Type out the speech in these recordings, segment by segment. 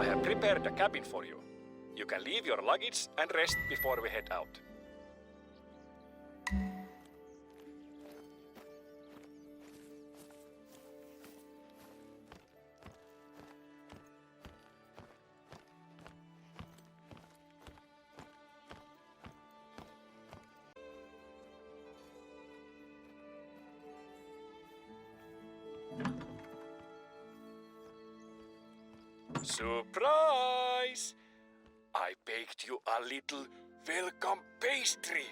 I have prepared a cabin for you. You can leave your luggage and rest before we head out. Surprise! I baked you a little welcome pastry.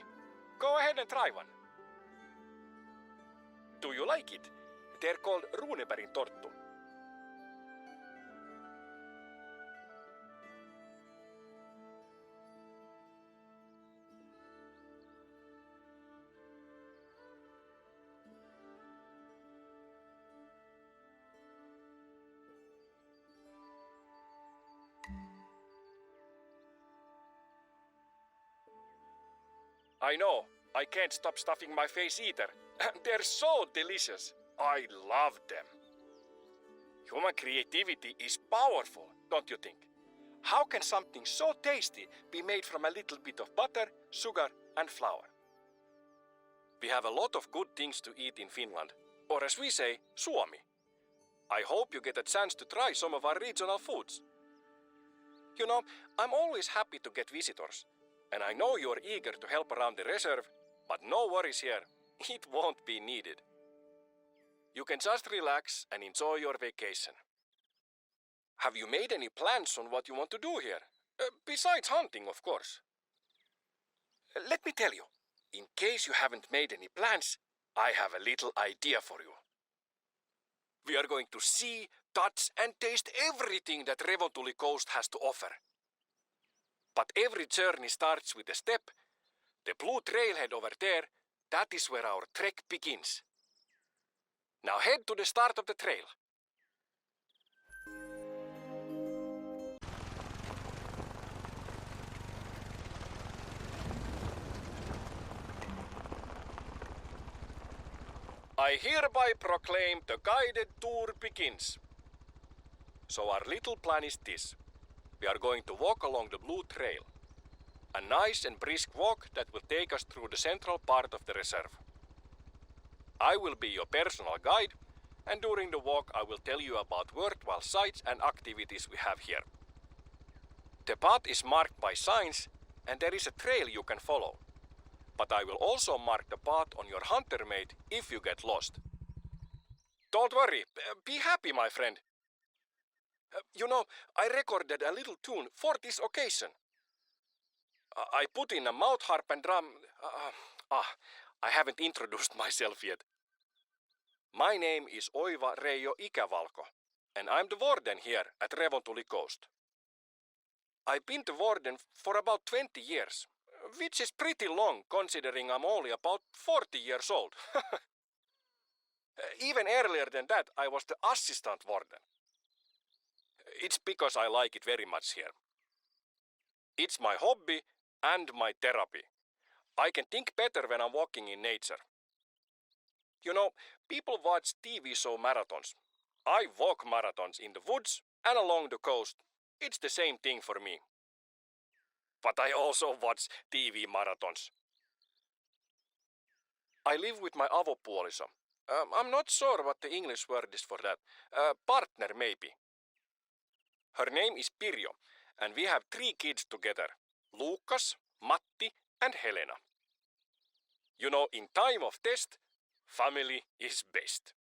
Go ahead and try one. Do you like it? They're called runebergin torttu. I know, I can't stop stuffing my face either. They're so delicious. I love them. Human creativity is powerful, don't you think? How can something so tasty be made from a little bit of butter, sugar, and flour? We have a lot of good things to eat in Finland, or as we say, Suomi. I hope you get a chance to try some of our regional foods. You know, I'm always happy to get visitors. And I know you're eager to help around the reserve, but no worries here. It won't be needed. You can just relax and enjoy your vacation. Have you made any plans on what you want to do here? Besides hunting, of course. Let me tell you, in case you haven't made any plans, I have a little idea for you. We are going to see, touch and taste everything that Revontuli coast has to offer. But every journey starts with a step. The blue trailhead over there, that is where our trek begins. Now head to the start of the trail. I hereby proclaim the guided tour begins. So our little plan is this. We are going to walk along the blue trail. A nice and brisk walk that will take us through the central part of the reserve. I will be your personal guide, and during the walk I will tell you about worthwhile sights and activities we have here. The path is marked by signs, and there is a trail you can follow. But I will also mark the path on your hunter mate if you get lost. Don't worry, be happy, my friend. You know, I recorded a little tune for this occasion. I put in a mouth harp and drum. I haven't introduced myself yet. My name is Oiva Reijo Ikävalko, and I'm the warden here at Revontuli Coast. I've been the warden for about 20 years, which is pretty long considering I'm only about 40 years old. Even earlier than that, I was the assistant warden. It's because I like it very much here. It's my hobby and my therapy. I can think better when I'm walking in nature. You know, people watch TV show marathons. I walk marathons in the woods and along the coast. It's the same thing for me. But I also watch TV marathons. I live with my avopuoliso. I'm not sure what the English word is for that. Partner maybe. Her name is Pirjo, and we have 3 kids together. Lukas, Matti and Helena. You know, in time of test, family is best.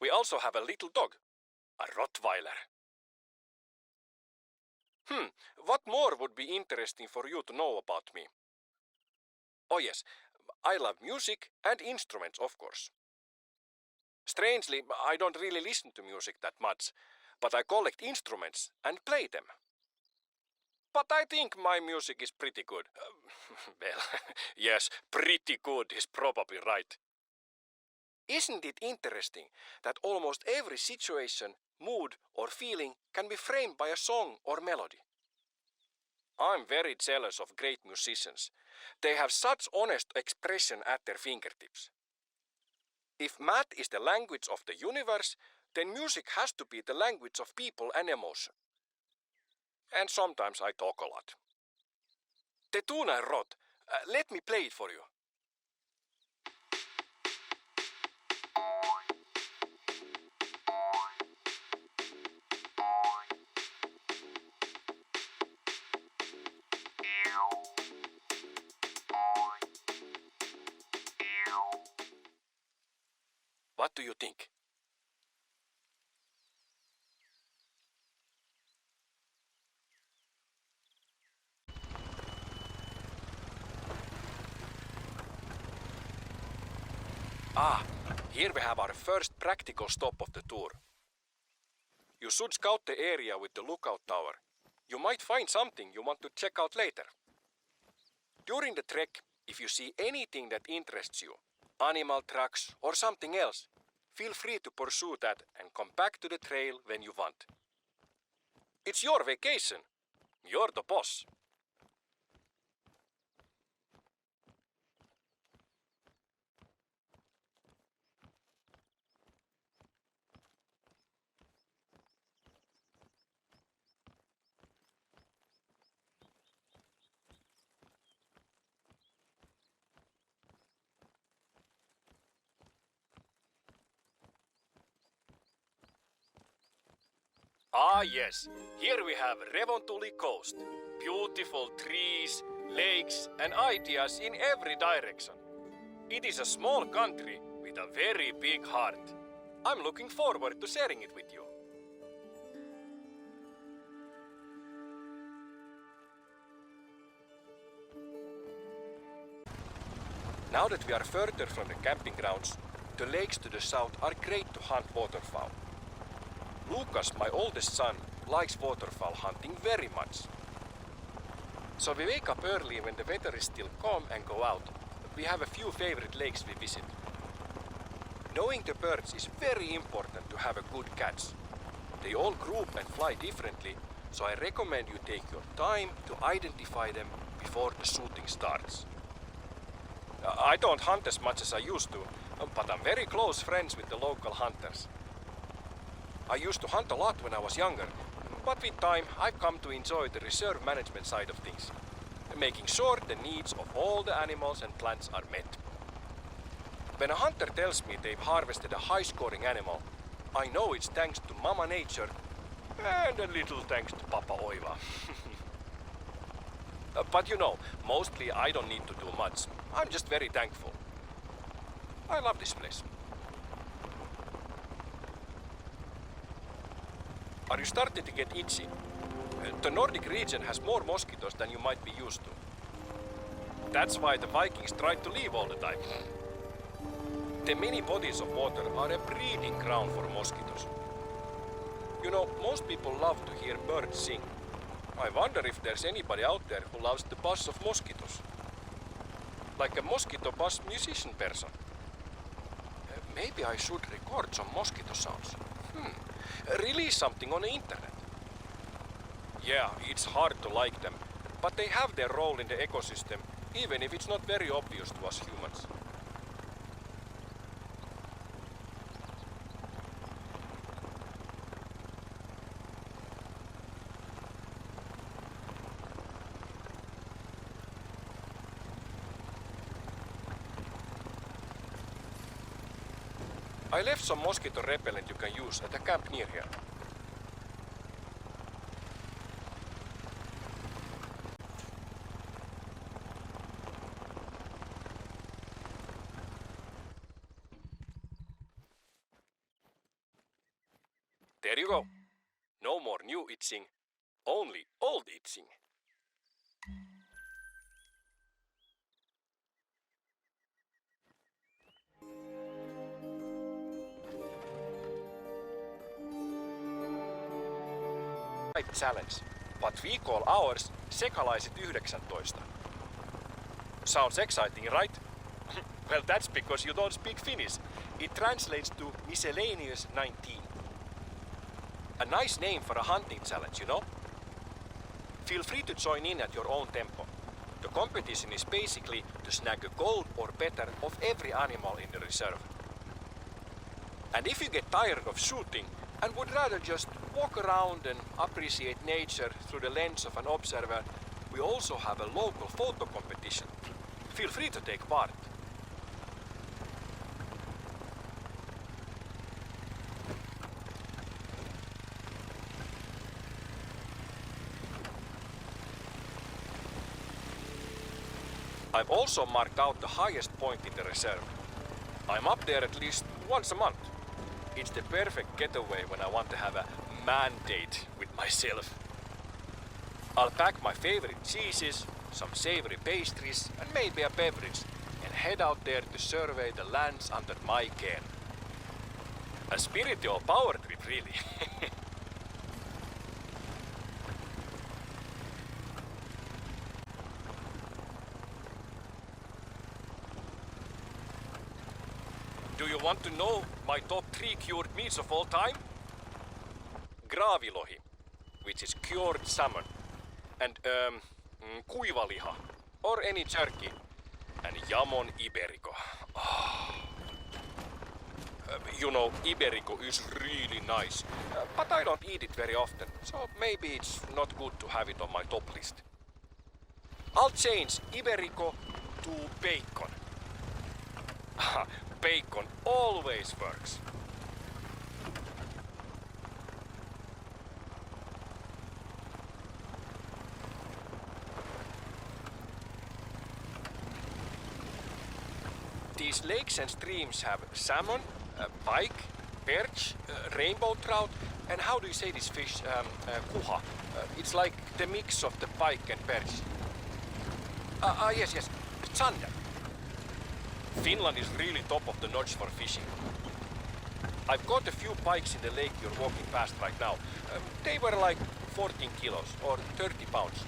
We also have a little dog, a Rottweiler. What more would be interesting for you to know about me? Oh yes, I love music and instruments, of course. Strangely, I don't really listen to music that much, but I collect instruments and play them. But I think my music is pretty good. Well, yes, pretty good is probably right. Isn't it interesting that almost every situation, mood or feeling can be framed by a song or melody? I'm very jealous of great musicians. They have such honest expression at their fingertips. If math is the language of the universe, then music has to be the language of people and emotion. And sometimes I talk a lot. The tuna är rot. Let me play it for you. What do you think? Here we have our first practical stop of the tour. You should scout the area with the lookout tower. You might find something you want to check out later. During the trek, if you see anything that interests you, animal tracks or something else, feel free to pursue that and come back to the trail when you want. It's your vacation. You're the boss. Yes, here we have Revontuli coast. Beautiful trees, lakes and ideas in every direction. It is a small country with a very big heart. I'm looking forward to sharing it with you. Now that we are further from the camping grounds, the lakes to the south are great to hunt waterfowl. Lucas, my oldest son, likes waterfowl hunting very much. So we wake up early when the weather is still calm and go out. We have a few favorite lakes we visit. Knowing the birds is very important to have a good catch. They all group and fly differently, so I recommend you take your time to identify them before the shooting starts. I don't hunt as much as I used to, but I'm very close friends with the local hunters. I used to hunt a lot when I was younger, but with time I've come to enjoy the reserve management side of things, making sure the needs of all the animals and plants are met. When a hunter tells me they've harvested a high-scoring animal, I know it's thanks to Mama Nature and a little thanks to Papa Oiva. But you know, mostly I don't need to do much. I'm just very thankful. I love this place. Are you starting to get itchy? The Nordic region has more mosquitoes than you might be used to. That's why the Vikings tried to leave all the time. The many bodies of water are a breeding ground for mosquitoes. You know, most people love to hear birds sing. I wonder if there's anybody out there who loves the buzz of mosquitoes. Like a mosquito buzz musician person. Maybe I should record some mosquito sounds. Release something on the internet. Yeah, it's hard to like them, but they have their role in the ecosystem, even if it's not very obvious to us humans. I left some mosquito repellent you can use at a camp near here. There you go. No more new itching, only old itching. Challenge, but we call ours Sekalaiset 19. Sounds exciting, right? Well, that's because you don't speak Finnish. It translates to Miscellaneous 19. A nice name for a hunting challenge, you know? Feel free to join in at your own tempo. The competition is basically to snag a gold or better of every animal in the reserve. And if you get tired of shooting and would rather just walk around and appreciate nature through the lens of an observer, we also have a local photo competition. Feel free to take part. I've also marked out the highest point in the reserve. I'm up there at least once a month. It's the perfect getaway when I want to have a man date with myself. I'll pack my favorite cheeses, some savory pastries, and maybe a beverage, and head out there to survey the lands under my care. A spiritual power trip, really. Do you want to know my top 3 cured meats of all time? Graavilohi, which is cured salmon, and kuivaliha, or any jerky, and jamon iberico. You know, iberico is really nice, but I don't eat it very often, so maybe it's not good to have it on my top list. I'll change iberico to bacon. Bacon always works. These lakes and streams have salmon, pike, perch, rainbow trout, and how do you say this fish? Kuha. It's like the mix of the pike and perch. Yes, zander. Finland is really top of the notch for fishing. I've caught a few pikes in the lake you're walking past right now. They were like 14 kilos or 30 pounds.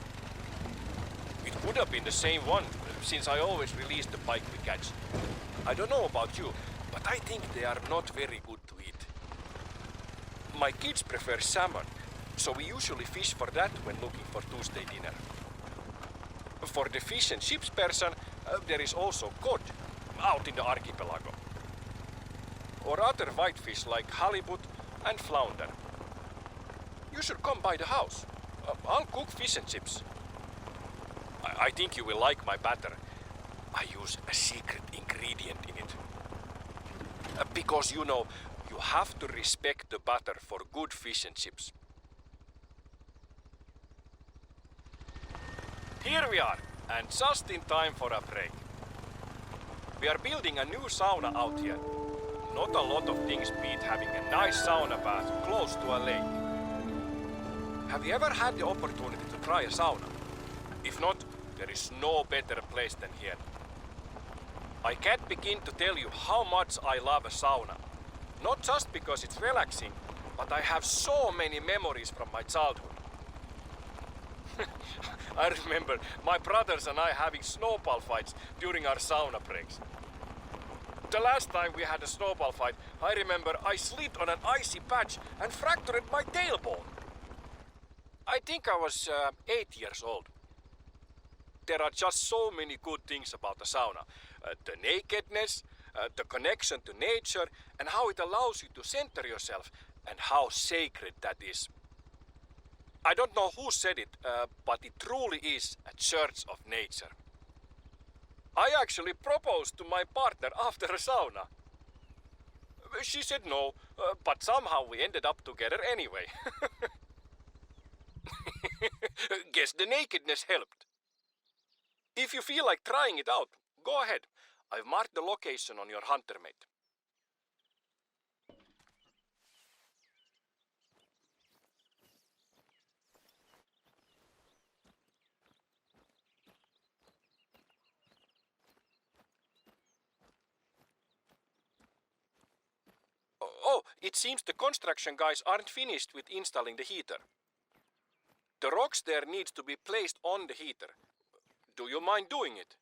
It could have been the same one, since I always release the pike we catch. I don't know about you, but I think they are not very good to eat. My kids prefer salmon, so we usually fish for that when looking for Tuesday dinner. For the fish and chips person, there is also cod out in the archipelago. Or other whitefish like halibut and flounder. You should come by the house. I'll cook fish and chips. I think you will like my batter. I use a secret ingredient in it. Because you know, you have to respect the batter for good fish and chips. Here we are, and just in time for a break. We are building a new sauna out here. Not a lot of things beat having a nice sauna bath close to a lake. Have you ever had the opportunity to try a sauna? If not, there is no better place than here. I can't begin to tell you how much I love a sauna. Not just because it's relaxing, but I have so many memories from my childhood. I remember my brothers and I having snowball fights during our sauna breaks. The last time we had a snowball fight, I remember I slipped on an icy patch and fractured my tailbone. I think I was 8 years old. There are just so many good things about the sauna. The nakedness, the connection to nature, and how it allows you to center yourself, and how sacred that is. I don't know who said it, but it truly is a church of nature. I actually proposed to my partner after a sauna. She said no, but somehow we ended up together anyway. Guess the nakedness helped. If you feel like trying it out, go ahead. I've marked the location on your hunter mate. Oh, it seems the construction guys aren't finished with installing the heater. The rocks there needs to be placed on the heater. Do you mind doing it?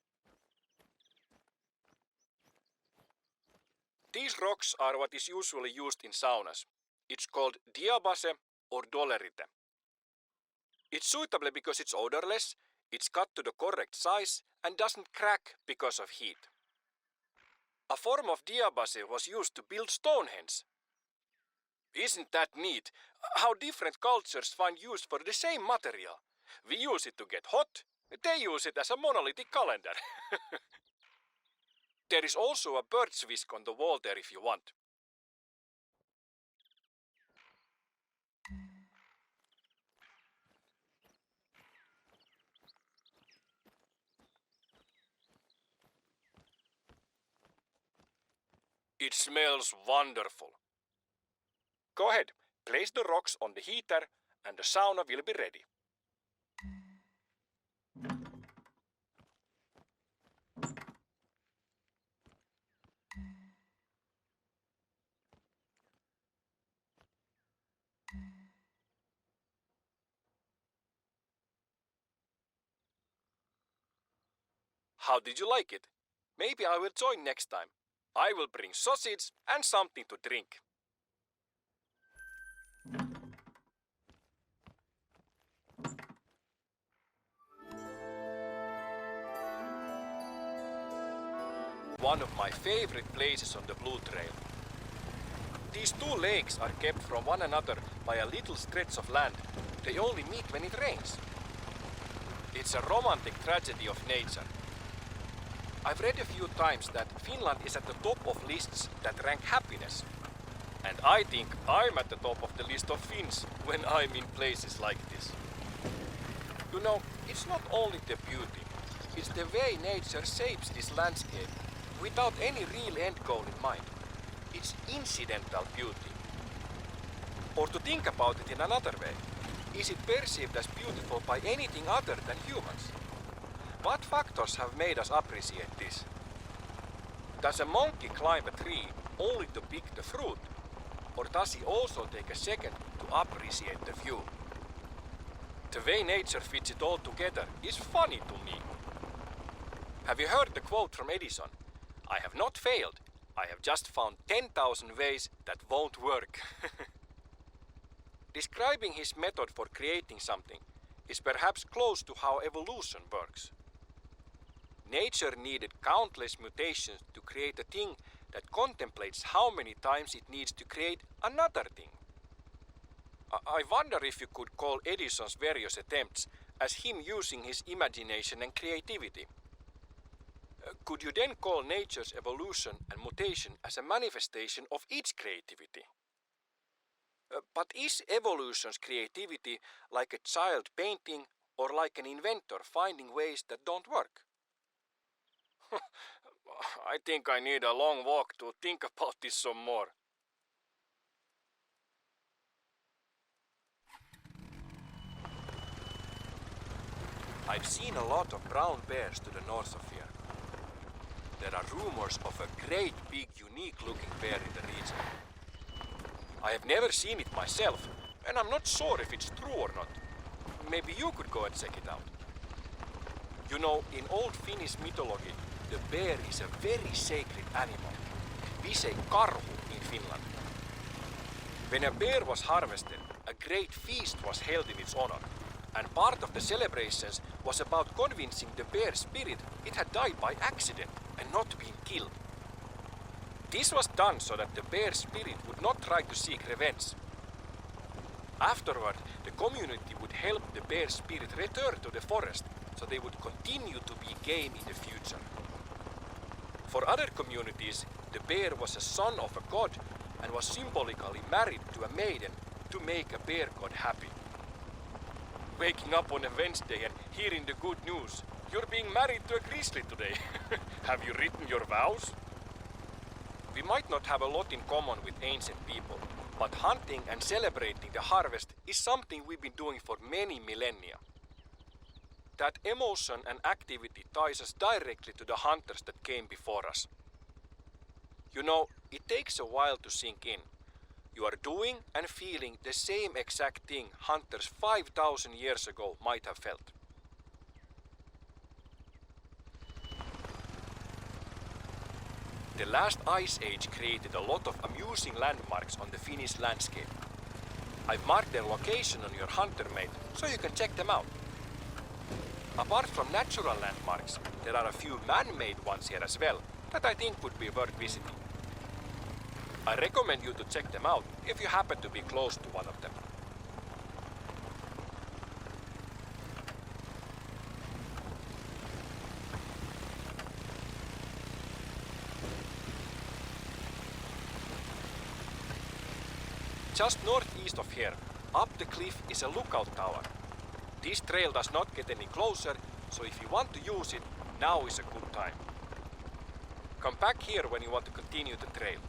These rocks are what is usually used in saunas. It's called diabase or dolerite. It's suitable because it's odorless, it's cut to the correct size, and doesn't crack because of heat. A form of diabase was used to build Stonehenge, Isn't that neat? How different cultures find use for the same material. We use it to get hot, they use it as a monolithic calendar. There is also a bird's whisk on the wall there if you want. It smells wonderful. Go ahead, place the rocks on the heater and the sauna will be ready. How did you like it? Maybe I will join next time. I will bring sausage and something to drink. One of my favorite places on the Blue Trail. These two lakes are kept from one another by a little stretch of land. They only meet when it rains. It's a romantic tragedy of nature. I've read a few times that Finland is at the top of lists that rank happiness. And I think I'm at the top of the list of Finns when I'm in places like this. You know, it's not only the beauty, it's the way nature shapes this landscape without any real end goal in mind. It's incidental beauty. Or to think about it in another way, is it perceived as beautiful by anything other than humans? What factors have made us appreciate this? Does a monkey climb a tree only to pick the fruit? Or does he also take a second to appreciate the view? The way nature fits it all together is funny to me. Have you heard the quote from Edison? I have not failed. I have just found 10,000 ways that won't work. Describing his method for creating something is perhaps close to how evolution works. Nature needed countless mutations to create a thing that contemplates how many times it needs to create another thing. I wonder if you could call Edison's various attempts as him using his imagination and creativity. Could you then call nature's evolution and mutation as a manifestation of its creativity? But is evolution's creativity like a child painting or like an inventor finding ways that don't work? I think I need a long walk to think about this some more. I've seen a lot of brown bears to the north of here. There are rumors of a great big unique looking bear in the region. I have never seen it myself, and I'm not sure if it's true or not. Maybe you could go and check it out. You know, in old Finnish mythology, the bear is a very sacred animal. We say karhu in Finland. When a bear was harvested, a great feast was held in its honor, and part of the celebrations was about convincing the bear spirit it had died by accident and not been killed. This was done so that the bear spirit would not try to seek revenge. Afterward, the community would help the bear spirit return to the forest so they would continue to be game in the future. For other communities, the bear was a son of a god and was symbolically married to a maiden to make a bear god happy. Waking up on a Wednesday and hearing the good news, you're being married to a grizzly today. Have you written your vows? We might not have a lot in common with ancient people, but hunting and celebrating the harvest is something we've been doing for many millennia. That emotion and activity ties us directly to the hunters that came before us. You know, it takes a while to sink in. You are doing and feeling the same exact thing hunters 5,000 years ago might have felt. The last ice age created a lot of amusing landmarks on the Finnish landscape. I've marked their location on your hunter map so you can check them out. Apart from natural landmarks, there are a few man-made ones here as well that I think would be worth visiting. I recommend you to check them out if you happen to be close to one of them. Just northeast of here, up the cliff is a lookout tower. This trail does not get any closer, so if you want to use it, now is a good time. Come back here when you want to continue the trail.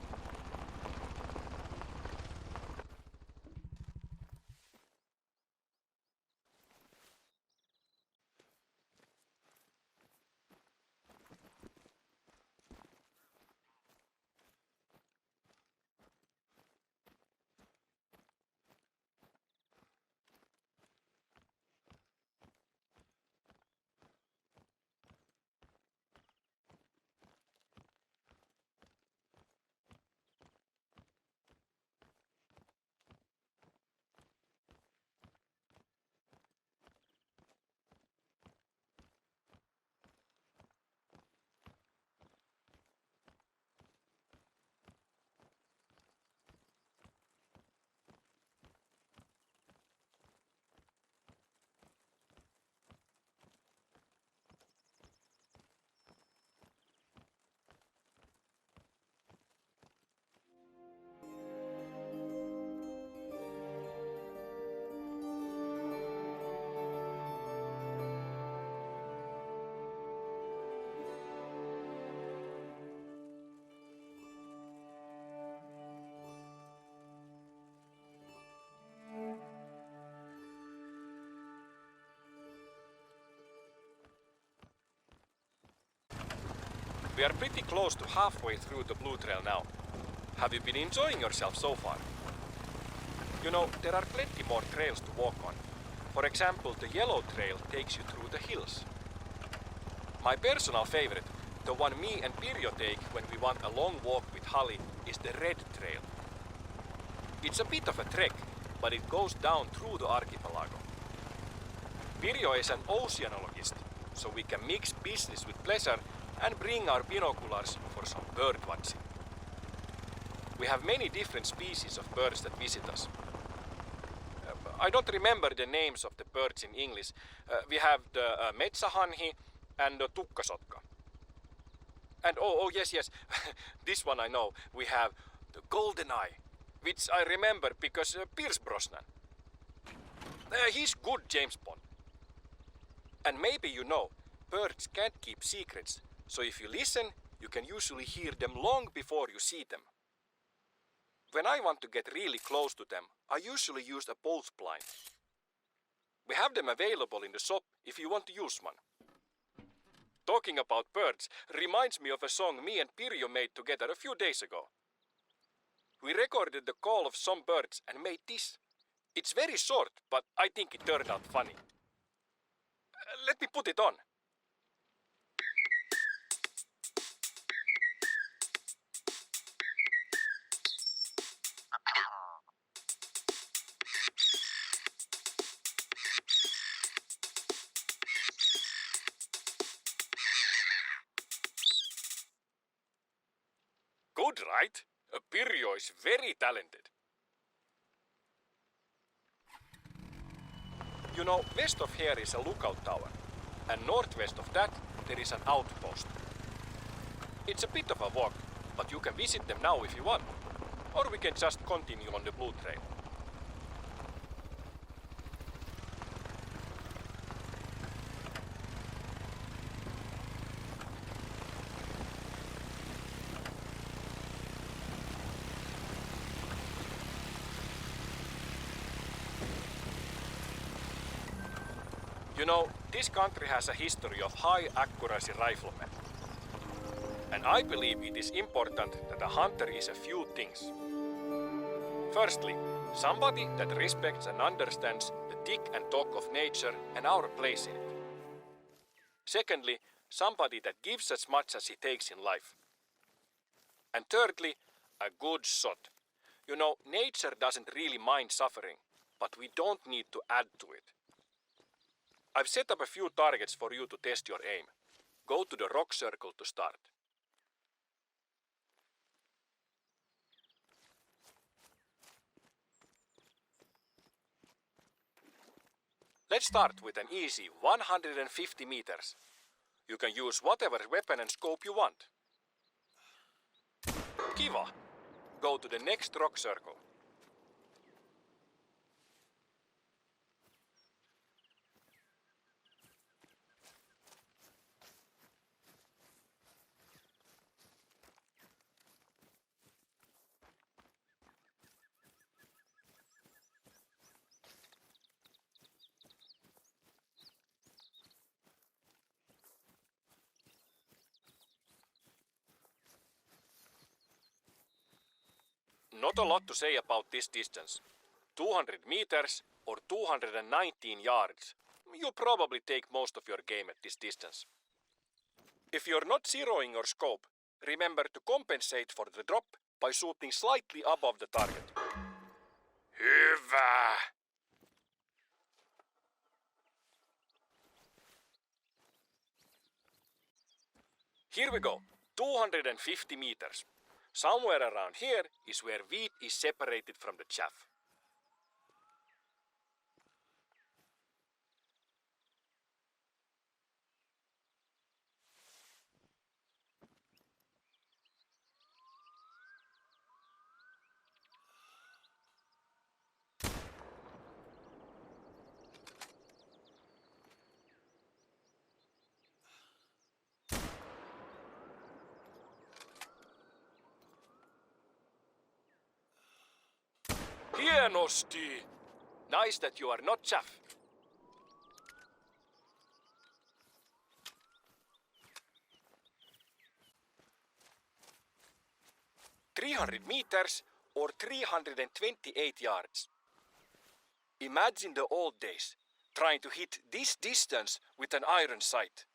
We are pretty close to halfway through the Blue Trail now. Have you been enjoying yourself so far? You know, there are plenty more trails to walk on. For example, the Yellow Trail takes you through the hills. My personal favorite, the one me and Pirjo take when we want a long walk with Holly, is the Red Trail. It's a bit of a trek, but it goes down through the archipelago. Pirjo is an oceanologist, so we can mix business with pleasure and bring our binoculars for some bird watching. We have many different species of birds that visit us. I don't remember the names of the birds in English. We have the metsähanhi and the tukkasotka. And oh yes, this one I know. We have the golden eye, which I remember because Pierce Brosnan. He's good James Bond. And maybe you know, birds can't keep secrets, so if you listen, you can usually hear them long before you see them. When I want to get really close to them, I usually use a bolt blind. We have them available in the shop if you want to use one. Talking about birds reminds me of a song me and Pirjo made together a few days ago. We recorded the call of some birds and made this. It's very short, but I think it turned out funny. Let me put it on. Good, right? Pirjo is very talented. You know, west of here is a lookout tower, and northwest of that there is an outpost. It's a bit of a walk, but you can visit them now if you want, or we can just continue on the Blue Trail. You know, this country has a history of high accuracy riflemen. And I believe it is important that a hunter is a few things. Firstly, somebody that respects and understands the tick and talk of nature and our place in it. Secondly, somebody that gives as much as he takes in life. And thirdly, a good shot. You know, nature doesn't really mind suffering, but we don't need to add to it. I've set up a few targets for you to test your aim. Go to the rock circle to start. Let's start with an easy 150 meters. You can use whatever weapon and scope you want. Kiva! Go to the next rock circle. Not a lot to say about this distance. 200 meters or 219 yards. You probably take most of your game at this distance. If you're not zeroing your scope, remember to compensate for the drop by shooting slightly above the target. Hyvä! Here we go. 250 meters. Somewhere around here is where wheat is separated from the chaff. Hienosti! Nice that you are not chaff. "300 meters or 328 yards. Imagine the old days, trying to hit this distance with an iron sight.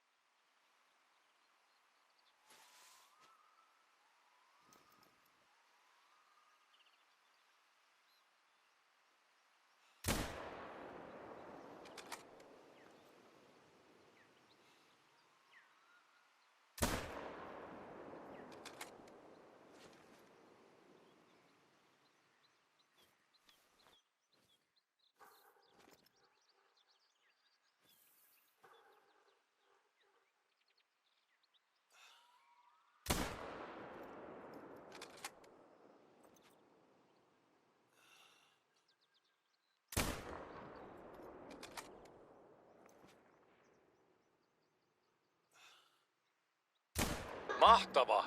Mahtava!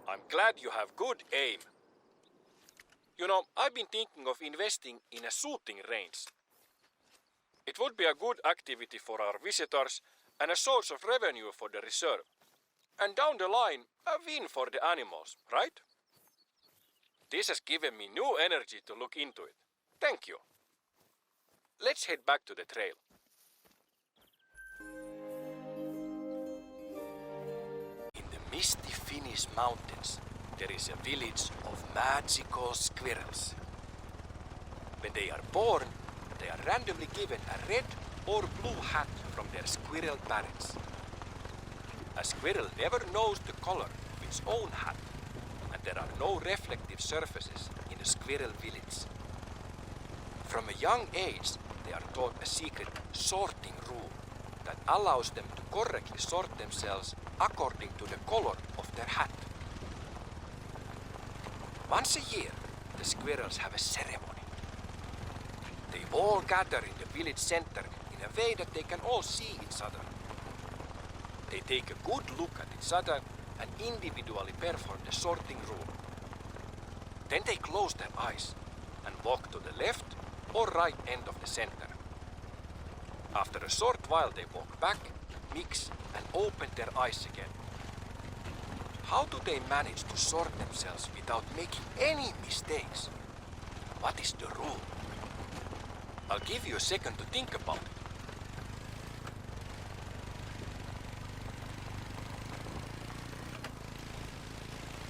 I'm glad you have good aim. You know, I've been thinking of investing in a shooting range. It would be a good activity for our visitors and a source of revenue for the reserve. And down the line, a win for the animals, right? This has given me new energy to look into it. Thank you. Let's head back to the trail. In the misty Finnish mountains, there is a village of magical squirrels. When they are born, they are randomly given a red or blue hat from their squirrel parents. A squirrel never knows the color of its own hat, and there are no reflective surfaces in a squirrel village. From a young age, they are taught a secret sorting rule that allows them to correctly sort themselves according to the color of their hat. Once a year, the squirrels have a ceremony. They all gather in the village center in a way that they can all see each other. They take a good look at each other and individually perform the sorting rule. Then they close their eyes and walk to the left or right end of the center. After a short while they walk back, mix and open their eyes again. How do they manage to sort themselves without making any mistakes? What is the rule? I'll give you a second to think about it.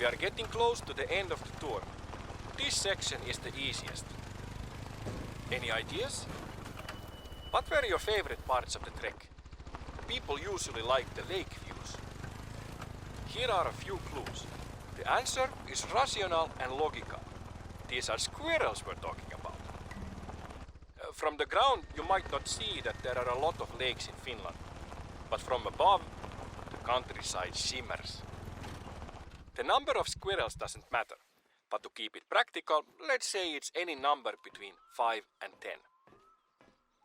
We are getting close to the end of the tour. This section is the easiest. Any ideas? What were your favorite parts of the trek? People usually like the lake views. Here are a few clues. The answer is rational and logical. These are squirrels we're talking about. From the ground, you might not see that there are a lot of lakes in Finland, but from above, the countryside shimmers. The number of squirrels doesn't matter, but to keep it practical, let's say it's any number between 5 and 10.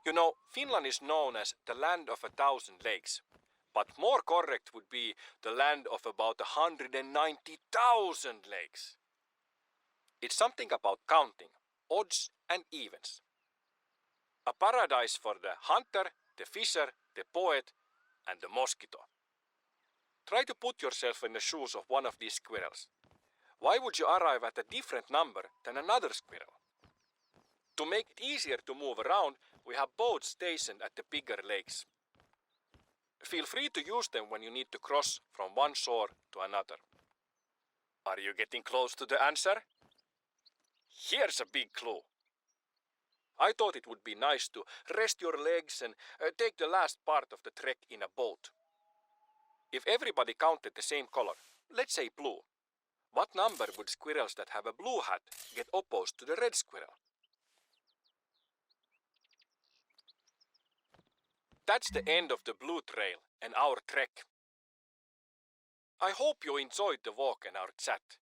You know, Finland is known as the land of 1,000 lakes, but more correct would be the land of about 190,000 lakes. It's something about counting, odds and evens. A paradise for the hunter, the fisher, the poet, and the mosquito. Try to put yourself in the shoes of one of these squirrels. Why would you arrive at a different number than another squirrel? To make it easier to move around, we have boats stationed at the bigger lakes. Feel free to use them when you need to cross from one shore to another. Are you getting close to the answer? Here's a big clue. I thought it would be nice to rest your legs and take the last part of the trek in a boat. If everybody counted the same color, let's say blue, what number would squirrels that have a blue hat get opposed to the red squirrel? That's the end of the blue trail and our trek. I hope you enjoyed the walk and our chat.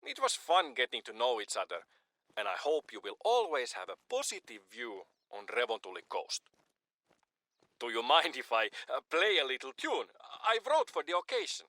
It was fun getting to know each other, and I hope you will always have a positive view on Revontuli coast. Do you mind if I play a little tune I wrote for the occasion?